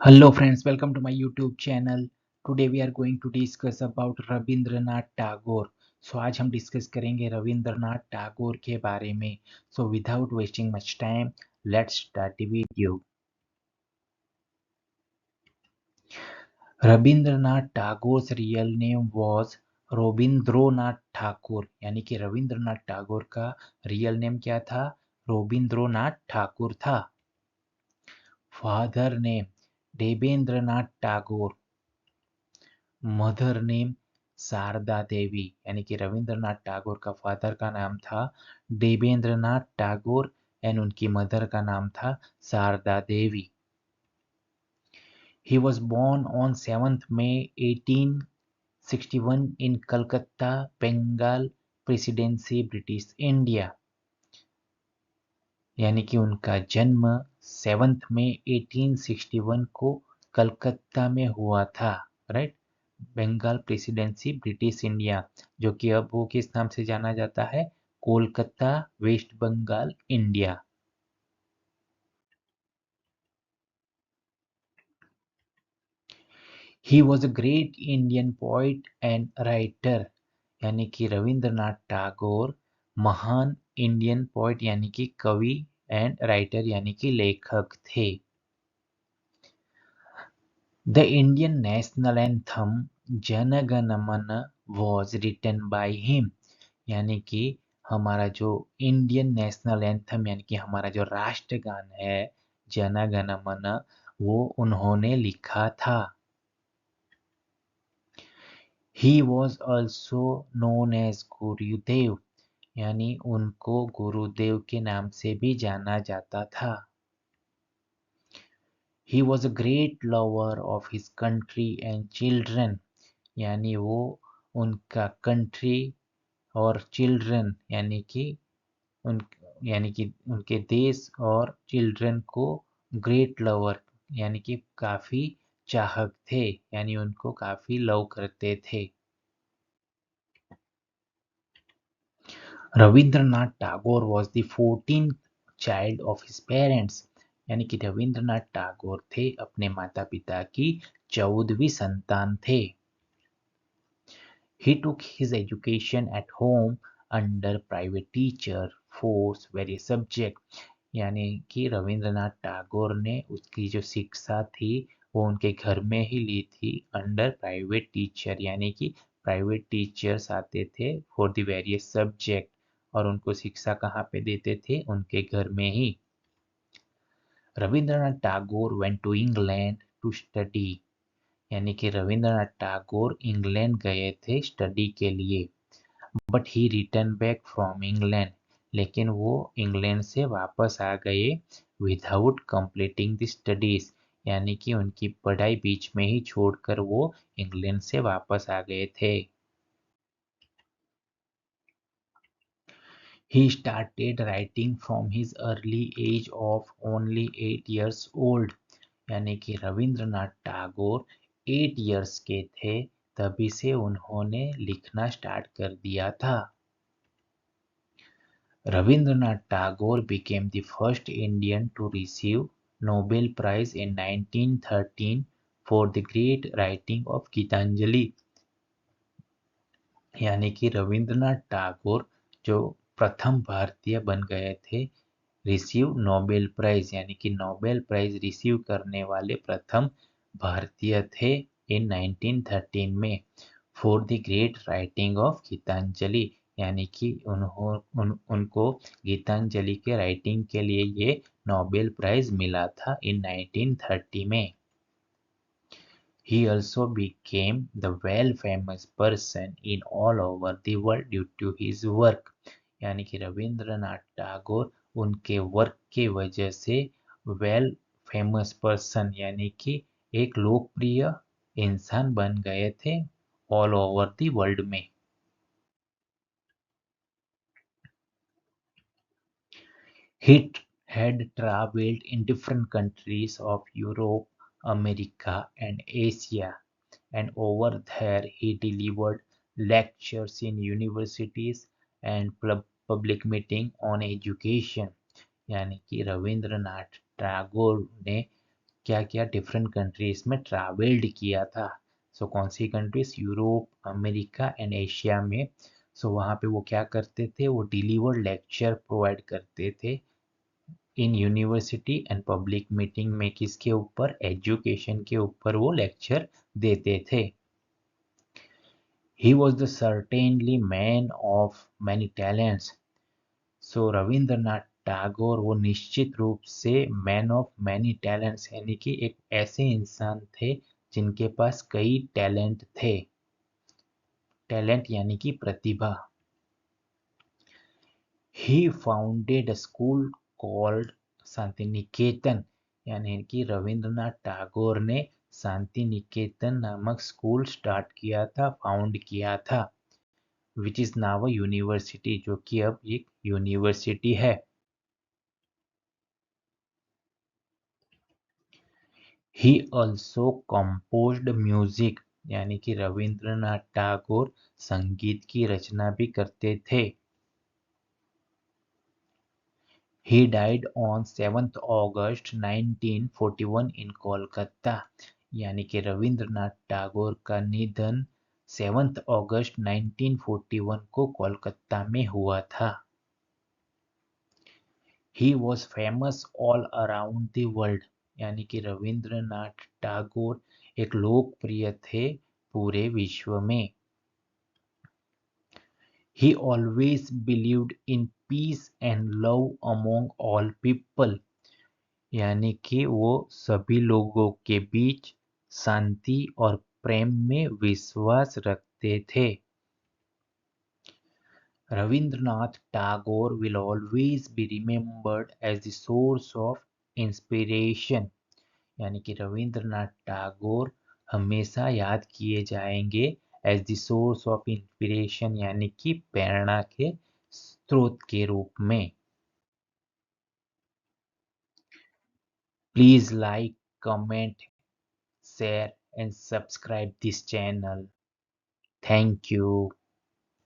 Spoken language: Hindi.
Hello friends, welcome to my YouTube channel. Today we are going to discuss about Rabindranath Tagore. आज हम डिस्कस करेंगे रविंद्रनाथ टैगोर के बारे में. Without wasting much time, let's start the video. Rabindranath टैगोर's real name was Rabindranath Thakur. यानी कि रविंद्रनाथ टैगोर का रियल नेम क्या था? रविंद्रनाथ ठाकुर था. Father name Debendranath Tagore. Mother name Sharda Devi. यानी कि रविंद्रनाथ टैगोर का फादर का नाम था देवेंद्रनाथ टैगोर एंड उनकी मदर का नाम था Sharda Devi. He was born on 7th May 1861 in Calcutta, Bengal presidency, British India. यानी कि उनका जन्म 7th May 1861 को कलकत्ता में हुआ था. Right. Bengal presidency, British India, जो कि अब वो किस नाम से जाना जाता है? Kolkata, west Bengal, India. He was a great Indian poet and writer. यानी कि रविंद्रनाथ टैगोर महान इंडियन पोइट यानी कि कवि एंड राइटर यानी कि लेखक थे. The Indian national anthem Jana Gana मन वॉज रिटन बाय हिम. यानी कि हमारा जो इंडियन नेशनल एंथम यानी कि हमारा जो राष्ट्रगान है जन गण मन, वो उन्होंने लिखा था. He was also known as Gurudev. यानी उनको गुरुदेव के नाम से भी जाना जाता था. He was a great lover of his country and children. यानी वो उनका कंट्री और चिल्ड्रन उन यानी कि उनके देश और चिल्ड्रन को ग्रेट लवर यानी कि काफ़ी चाहक थे, यानी उनको काफ़ी लव करते थे. Rabindranath Tagore was the 14th child of his parents. यानी कि रविंद्रनाथ टैगोर थे अपने माता पिता की 14वीं संतान थे. He took his education at home under private teacher, force various subject. यानी कि रविंद्रनाथ टैगोर ने उसकी जो शिक्षा थी वो उनके घर में ही ली थी अंडर प्राइवेट टीचर. यानी कि प्राइवेट टीचर्स आते थे फॉर द वेरियस सब्जेक्ट और उनको शिक्षा कहाँ पे देते थे? उनके घर में ही. Rabindranath Tagore went to England to study. यानी कि रविंद्रनाथ टैगोर इंग्लैंड गए थे स्टडी के लिए. But he return back from England. लेकिन वो इंग्लैंड से वापस आ गए विदाउट कंप्लीटिंग द स्टडीज. यानी कि उनकी पढ़ाई बीच में ही छोड़कर वो इंग्लैंड से वापस आ गए थे. He started writing from his early age of only 8 years old. यानी कि रविंद्रनाथ टैगोर 8 years के थे तभी से उन्होंने लिखना स्टार्ट कर दिया था. Rabindranath Tagore became the first Indian to receive Nobel Prize in 1913 for the great writing of Geetanjali. यानी कि रविंद्रनाथ टैगोर जो प्रथम भारतीय बन गए थे रिसीव नोबेल प्राइज, यानी कि नोबेल प्राइज रिसीव करने वाले प्रथम भारतीय थे इन 1913 में for the great writing of Gitanjali. यानी कि उनको गीतांजलि के राइटिंग के लिए ये नोबेल प्राइज मिला था इन 1930 में. He also became the well famous person in all over the world due to his work. यानी कि रविंद्रनाथ टैगोर उनके वर्क के वजह से वेल फेमस पर्सन यानी कि एक लोकप्रिय इंसान बन गए थे ऑल ओवर द वर्ल्ड में. He had traveled in different countries of Europe, America, and Asia, and over there he delivered lectures in universities and public meeting on education. यानी कि रविंद्रनाथ टैगोर ने क्या क्या डिफरेंट कंट्रीज में ट्रैवल्ड किया था। सो कौन सी countries, Europe, America and Asia में। सो वहाँ पे वो क्या करते थे, वो डिलीवर लेक्चर प्रोवाइड करते थे in university and public meeting में। किसके ऊपर, एजुकेशन के ऊपर वो लेक्चर देते थे। He was the certainly man of many talents. So Rabindranath Tagore वो निश्चित रूप से मैन ऑफ मैनी टैलेंट्स यानी कि एक ऐसे इंसान थे जिनके पास कई टैलेंट थे। टैलेंट यानी कि प्रतिभा। ही फाउंडेड अ स्कूल कॉल्ड शांति निकेतन, यानी कि रविंद्रनाथ टैगोर ने शांति निकेतन नामक स्कूल स्टार्ट किया था, फाउंड किया था, which is now a university, जो कि अब एक यूनिवर्सिटी है। ही ऑल्सो composed म्यूजिक, यानी कि रविंद्रनाथ टैगोर संगीत की रचना भी करते थे। He died on 7th August 1941 इन कोलकाता, यानी कि रविंद्रनाथ टैगोर का निधन 7th August 1941 को कोलकाता में हुआ था। He was famous all around the world, यानी कि रविंद्रनाथ टैगोर एक लोकप्रिय थे पूरे विश्व में। ही always believed in peace and love among all people, यानी कि वो सभी लोगों के बीच शांति और प्रेम में विश्वास रखते थे। Rabindranath Tagore will always be remembered as the source of inspiration, यानी कि रविंद्रनाथ टैगोर हमेशा याद किए जाएंगे as the source of inspiration, यानी कि प्रेरणा के स्रोत के रूप में। Please like, comment, share and subscribe this channel. Thank you.